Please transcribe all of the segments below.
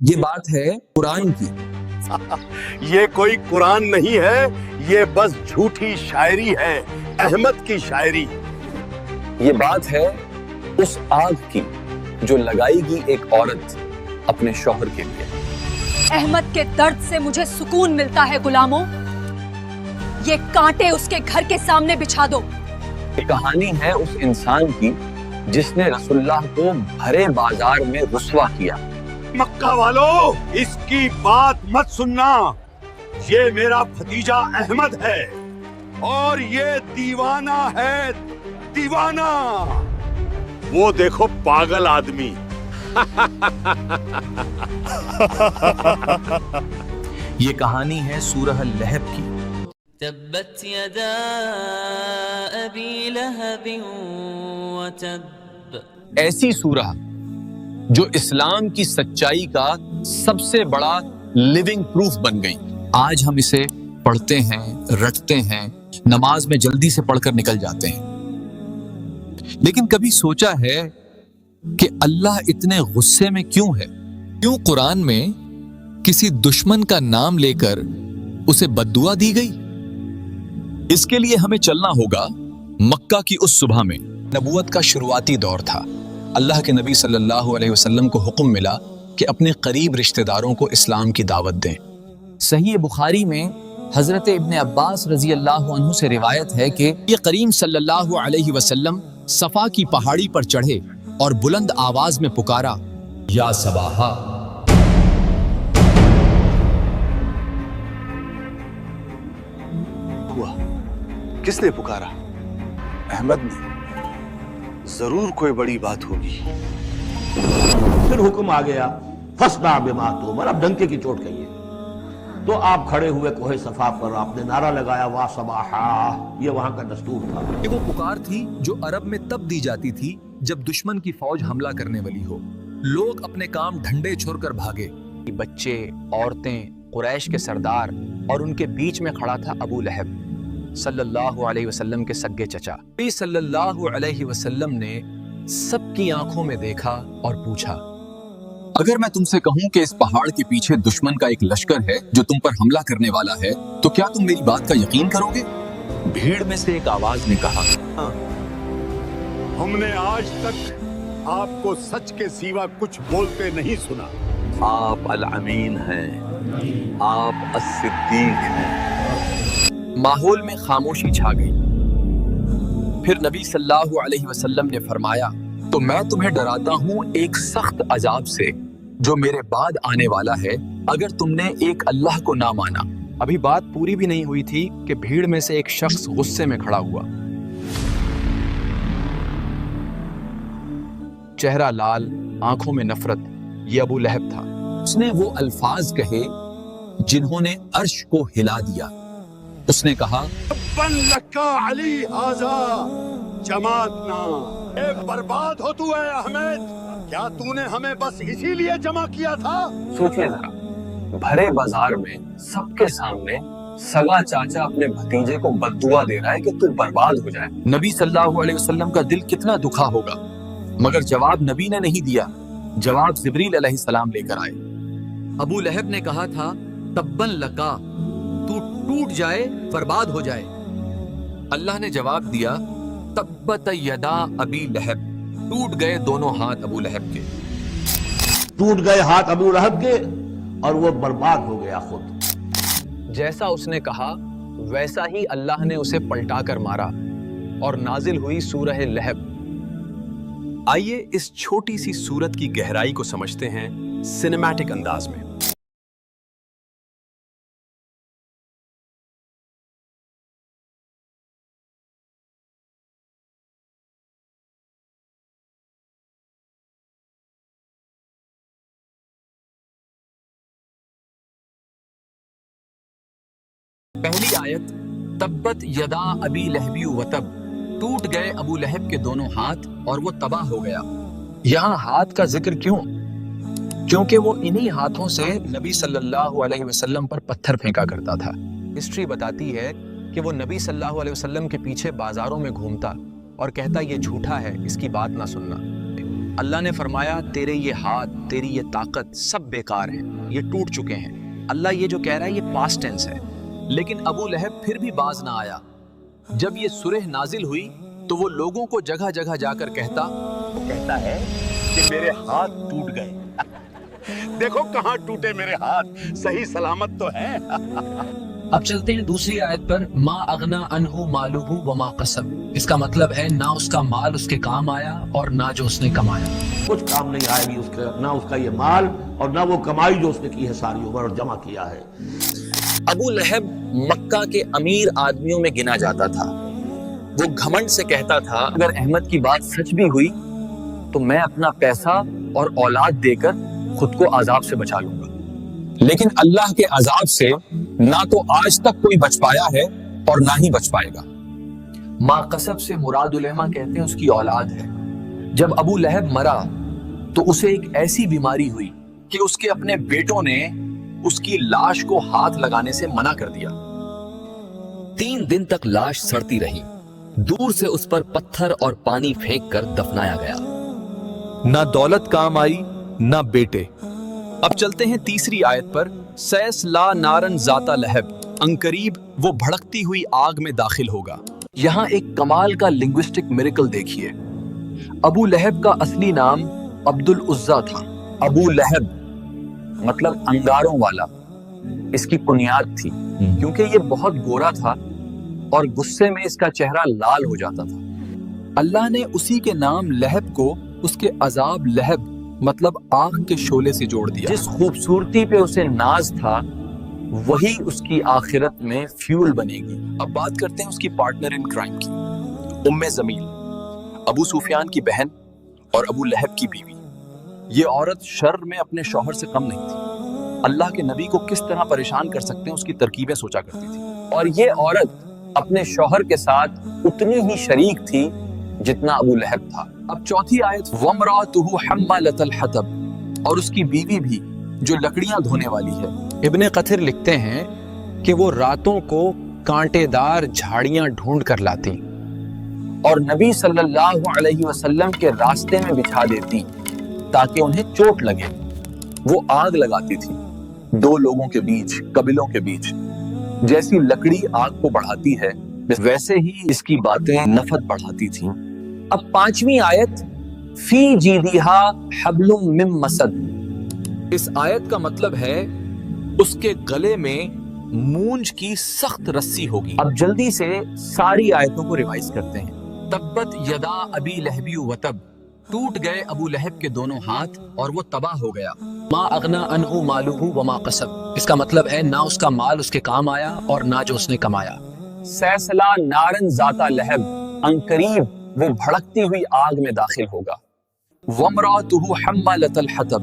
یہ بات ہے قرآن کی۔ یہ کوئی قرآن نہیں ہے، یہ بس جھوٹی شاعری ہے، احمد کی شاعری۔ یہ بات ہے اس آگ کی جو لگائے گی ایک عورت اپنے شوہر کے لیے۔ احمد کے درد سے مجھے سکون ملتا ہے غلاموں، یہ کانٹے اس کے گھر کے سامنے بچھا دو۔ یہ کہانی ہے اس انسان کی جس نے رسول اللہ کو بھرے بازار میں رسوا کیا۔ مکہ والو، اس کی بات مت سننا، یہ میرا بھتیجا احمد ہے اور یہ دیوانہ ہے، دیوانہ۔ وہ دیکھو پاگل آدمی۔ یہ کہانی ہے سورہ لہب کی۔ تبت یدا ابی لہب وتب، ایسی سورہ جو اسلام کی سچائی کا سب سے بڑا لیونگ پروف بن گئی۔ آج ہم اسے پڑھتے ہیں، رٹتے ہیں، نماز میں جلدی سے پڑھ کر نکل جاتے ہیں، لیکن کبھی سوچا ہے کہ اللہ اتنے غصے میں کیوں ہے؟ کیوں قرآن میں کسی دشمن کا نام لے کر اسے بددعا دی گئی؟ اس کے لیے ہمیں چلنا ہوگا مکہ کی اس صبح میں۔ نبوت کا شروعاتی دور تھا۔ اللہ کے نبی صلی اللہ علیہ وسلم کو حکم ملا کہ اپنے قریب رشتہ داروں کو اسلام کی دعوت دیں۔ صحیح بخاری میں حضرت ابن عباس رضی اللہ عنہ سے روایت ہے کہ یہ کریم صلی اللہ علیہ وسلم صفا کی پہاڑی پر چڑھے اور بلند آواز میں پکارا، یا صباحا۔ ہوا کس نے پکارا؟ احمد نے۔ ضرور کوئی بڑی بات ہوگی۔ پھر حکم آ گیا، فاصدع بما تؤمر، اب ڈنکے کی چوٹ کہیے۔ تو آپ کھڑے ہوئے کوہ صفا پر، آپ نے نعرہ لگایا وا صباحا، یہ وہاں کا دستور تھا۔ یہ وہ پکار تھی جو عرب میں تب دی جاتی تھی جب دشمن کی فوج حملہ کرنے والی ہو، لوگ اپنے کام ڈھنڈے چھوڑ کر بھاگے۔ بچے، عورتیں، قریش کے سردار، اور ان کے بیچ میں کھڑا تھا ابو لہب، صلی اللہ علیہ وسلم کے سگے چچا۔ نبی صلی اللہ علیہ وسلم نے سب کی آنکھوں میں دیکھا اور پوچھا، اگر میں تم سے کہوں کہ اس پہاڑ کے پیچھے دشمن کا ایک لشکر ہے جو تم پر حملہ کرنے والا ہے تو کیا تم میری بات کا یقین کرو گے؟ بھیڑ میں سے ایک آواز نے کہا، ہم نے آج تک آپ کو سچ کے سوا کچھ بولتے نہیں سنا۔ آپ الامین ہیں، آپ الصدیق ہیں۔ ماحول میں خاموشی چھا گئی۔ پھر نبی صلی اللہ علیہ وسلم نے فرمایا، تو میں تمہیں ڈراتا ہوں ایک سخت عذاب سے جو میرے بعد آنے والا ہے اگر تم نے ایک اللہ کو نہ مانا۔ ابھی بات پوری بھی نہیں ہوئی تھی کہ بھیڑ میں سے ایک شخص غصے میں کھڑا ہوا، چہرہ لال، آنکھوں میں نفرت۔ یہ ابو لہب تھا۔ اس نے وہ الفاظ کہے جنہوں نے عرش کو ہلا دیا۔ اس نے کہا، بن لکا علی ھذا جماعتنا، اے برباد ہو تو اے احمد، کیا تو نے ہمیں بس اسی لیے جمع کیا تھا؟ سوچیں ذرا، بھرے بازار میں سب کے سامنے سگا چاچا اپنے بھتیجے کو بددعا دے رہا ہے کہ تو برباد ہو جائے۔ نبی صلی اللہ علیہ وسلم کا دل کتنا دکھا ہوگا، مگر جواب نبی نے نہیں دیا، جواب جبریل علیہ السلام لے کر آئے۔ ابو لہب نے کہا تھا، تبن لکا، تو ٹوٹ جائے، برباد ہو جائے۔ اللہ نے جواب دیا، تبت یدا ابی لہب، ٹوٹ گئے دونوں ہاتھ ابو لہب کے۔ ٹوٹ گئے ہاتھ ابو لہب کے اور وہ برباد ہو گیا خود۔ جیسا اس نے کہا ویسا ہی اللہ نے اسے پلٹا کر مارا اور نازل ہوئی سورہ لہب۔ آئیے اس چھوٹی سی سورت کی گہرائی کو سمجھتے ہیں سینیمیٹک انداز میں۔ پہلی آیت، تبت یدا ابی لہبی وتب، ٹوٹ گئے ابو لہب کے دونوں ہاتھ اور وہ تباہ ہو گیا۔ یہاں ہاتھ کا ذکر کیوں؟ کیونکہ وہ انہی ہاتھوں سے نبی صلی اللہ علیہ وسلم پر پتھر پھینکا کرتا تھا۔ ہسٹری بتاتی ہے کہ وہ نبی صلی اللہ علیہ وسلم کے پیچھے بازاروں میں گھومتا اور کہتا یہ جھوٹا ہے، اس کی بات نہ سننا۔ اللہ نے فرمایا تیرے یہ ہاتھ، تیری یہ طاقت سب بیکار ہیں، یہ ٹوٹ چکے ہیں۔ اللہ یہ جو کہہ رہا ہے یہ پاسٹ ٹینس ہے۔ لیکن ابو لہب پھر بھی باز نہ آیا۔ جب یہ سورہ نازل ہوئی تو وہ لوگوں کو جگہ جگہ جا کر کہتا ہے کہ میرے ہاتھ ٹوٹ گئے۔ دیکھو کہاں ٹوٹے میرے ہاتھ، صحیح سلامت تو ہے۔ اب چلتے ہیں دوسری آیت پر، ما اغنا عنہ مالہ وما کسب۔ اس کا مطلب ہے نہ اس کا مال اس کے کام آیا اور نہ جو اس نے کمایا۔ کچھ کام نہیں آئے گی اس کا، نہ اس کا یہ مال اور نہ وہ کمائی جو اس نے کی ہے ساری عمر اور جمع کیا ہے۔ ابو لہب مکہ کے امیر آدمیوں میں گنا جاتا تھا۔ وہ گھمنڈ سے کہتا تھا اگر احمد کی بات سچ بھی ہوئی تو میں اپنا پیسہ اور اولاد دے کر خود کو عذاب سے بچا لوں گا۔ لیکن اللہ کے عذاب سے نہ تو آج تک کوئی بچ پایا ہے اور نہ ہی بچ پائے گا۔ ما قصب سے مراد علماء کہتے ہیں اس کی اولاد ہے۔ جب ابو لہب مرا تو اسے ایک ایسی بیماری ہوئی کہ اس کے اپنے بیٹوں نے اس کی لاش کو ہاتھ لگانے سے منع کر دیا۔ 3 دن تک لاش سڑتی رہی، دور سے اس پر پتھر اور پانی پھینک کر دفنایا گیا۔ نہ دولت کام آئی نہ بیٹے۔ اب چلتے ہیں تیسری آیت پر، سیصلی نارن ذات لہب، عنقریب وہ بھڑکتی ہوئی آگ میں داخل ہوگا۔ یہاں ایک کمال کا لنگوسٹک میریکل دیکھیے۔ ابو لہب کا اصلی نام عبد العزیٰ تھا۔ ابو لہب مطلب انگاروں والا اس کی بنیاد تھی، کیونکہ یہ بہت گورا تھا اور غصے میں اس کا چہرہ لال ہو جاتا تھا۔ اللہ نے اسی کے نام لہب کو اس کے عذاب لہب مطلب آگ کے شعلے سے جوڑ دیا۔ جس خوبصورتی پہ اسے ناز تھا وہی اس کی آخرت میں فیول بنے گی۔ اب بات کرتے ہیں اس کی پارٹنر ان کرائم کی، ام زمیل، ابو سفیان کی بہن اور ابو لہب کی بیوی۔ یہ عورت شر میں اپنے شوہر سے کم نہیں تھی۔ اللہ کے نبی کو کس طرح پریشان کر سکتے ہیں اس کی ترکیبیں سوچا کرتی تھی، اور یہ عورت اپنے شوہر کے ساتھ اتنی ہی شریک تھی جتنا ابو لہب تھا۔ اب چوتھی آیت، وَامْرَأَتُهُ حَمَّالَةَ الْحَطَبِ، اور اس کی بیوی بھی جو لکڑیاں دھونے والی ہے۔ ابن قطر لکھتے ہیں کہ وہ راتوں کو کانٹے دار جھاڑیاں ڈھونڈ کر لاتی اور نبی صلی اللہ علیہ وسلم کے راستے میں بچھا دیتی تاکہ انہیں چوٹ لگے۔ وہ آگ لگاتی تھی 2 لوگوں کے بیچ، قبیلوں کے بیچ۔ جیسی لکڑی آگ کو بڑھاتی ہے ویسے ہی اس کی باتیں نفرت بڑھاتی تھیں۔ اب 5ویں آیت، فی جیدہا حبل من مسد۔ اس آیت کا مطلب ہے اس کے گلے میں مونج کی سخت رسی ہوگی۔ اب جلدی سے ساری آیتوں کو ریوائز کرتے ہیں۔ تبت یدا ابی لہب وتب، ٹوٹ گئے ابو لہب کے دونوں ہاتھ اور وہ تباہ ہو گیا۔ ما اغنا عنہ مالہ وما کسب، اس کا مطلب ہے نہ اس کا مال اس کے کام آیا اور نہ جو اس نے کمایا۔ سیصلی نارن ذات لہب، عنقریب وہ بھڑکتی ہوئی آگ میں داخل ہوگا۔ وامرأتہ حمالۃ الحطب،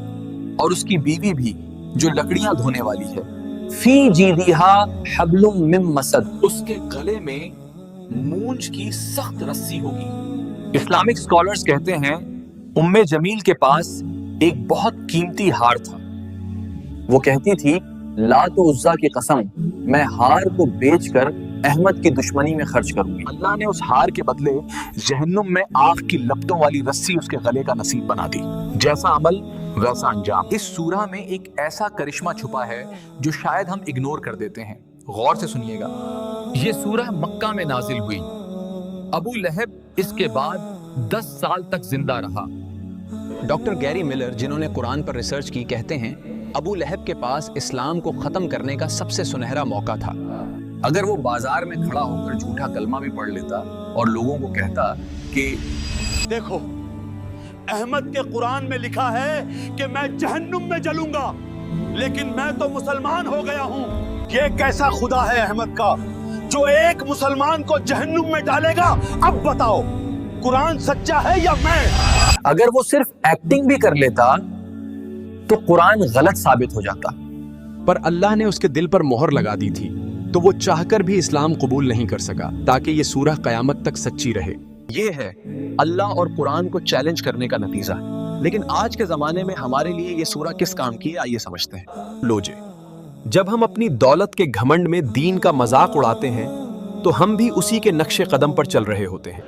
اور اس کی بیوی بھی جو لکڑیاں دھونے والی ہے۔ فی جیدہا حبل من مسد، اس کے گلے میں مونج کی سخت رسی ہوگی۔ اسلامک اسکالرز کہتے ہیں ام جمیل کے پاس ایک بہت قیمتی ہار تھا۔ وہ کہتی تھی لات و عزا کی قسم میں ہار کو بیچ کر احمد کی دشمنی میں خرچ کروں گی۔ اللہ نے اس ہار کے بدلے جہنم میں آگ کی لپٹوں والی رسی اس کے گلے کا نصیب بنا دی۔ جیسا عمل ویسا انجام۔ اس سورہ میں ایک ایسا کرشمہ چھپا ہے جو شاید ہم اگنور کر دیتے ہیں، غور سے سنیے گا۔ یہ سورہ مکہ میں نازل ہوئی۔ ابو لہب اس کے بعد 10 سال تک زندہ رہا۔ ڈاکٹر گیری ملر جنہوں نے قرآن پر ریسرچ کی کہتے ہیں ابو لہب کے پاس اسلام کو ختم کرنے کا سب سے سنہرا موقع تھا۔ اگر وہ بازار میں کھڑا ہو کر جھوٹا کلمہ بھی پڑھ لیتا اور لوگوں کو کہتا کہ دیکھو احمد کے قرآن میں لکھا ہے کہ میں جہنم میں جلوں گا، لیکن میں تو مسلمان ہو گیا ہوں۔ یہ کیسا خدا ہے احمد کا جو ایک مسلمان کو جہنم میں ڈالے گا؟ اب بتاؤ قرآن سچا ہے یا میں؟ اگر وہ صرف ایکٹنگ بھی کر لیتا تو قرآن غلط ثابت ہو جاتا، پر اللہ نے اس کے دل پر مہر لگا دی تھی تو وہ چاہ کر بھی اسلام قبول نہیں کر سکا تاکہ یہ سورہ قیامت تک سچی رہے۔ یہ ہے اللہ اور قرآن کو چیلنج کرنے کا نتیجہ۔ لیکن آج کے زمانے میں ہمارے لیے یہ سورہ کس کام کی ہے آئیے سمجھتے ہیں۔ لو جے، جب ہم اپنی دولت کے گھمنڈ میں دین کا مذاق اڑاتے ہیں تو ہم بھی اسی کے نقش قدم پر چل رہے ہوتے ہیں۔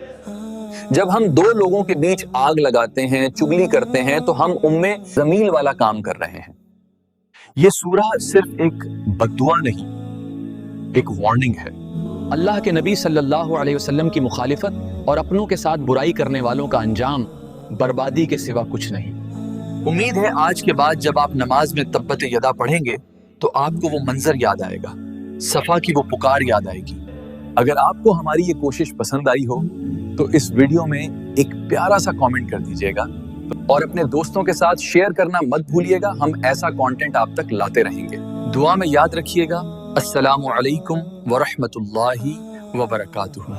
جب ہم دو لوگوں کے بیچ آگ لگاتے ہیں، چگلی کرتے ہیں، تو ہم زمیل والا کام کر رہے ہیں۔ یہ سورہ صرف ایک بددعا نہیں، ایک وارننگ ہے۔ اللہ کے نبی صلی اللہ علیہ وسلم کی مخالفت اور اپنوں کے ساتھ برائی کرنے والوں کا انجام بربادی کے سوا کچھ نہیں۔ امید ہے آج کے بعد جب آپ نماز میں تبت یدا پڑھیں گے تو آپ کو وہ منظر یاد آئے گا، صفا کی وہ پکار یاد آئے گی۔ اگر آپ کو ہماری یہ کوشش پسند آئی ہو تو اس ویڈیو میں ایک پیارا سا کامنٹ کر دیجئے گا اور اپنے دوستوں کے ساتھ شیئر کرنا مت بھولیے گا۔ ہم ایسا کانٹینٹ آپ تک لاتے رہیں گے۔ دعا میں یاد رکھیے گا۔ السلام علیکم ورحمۃ اللہ وبرکاتہ۔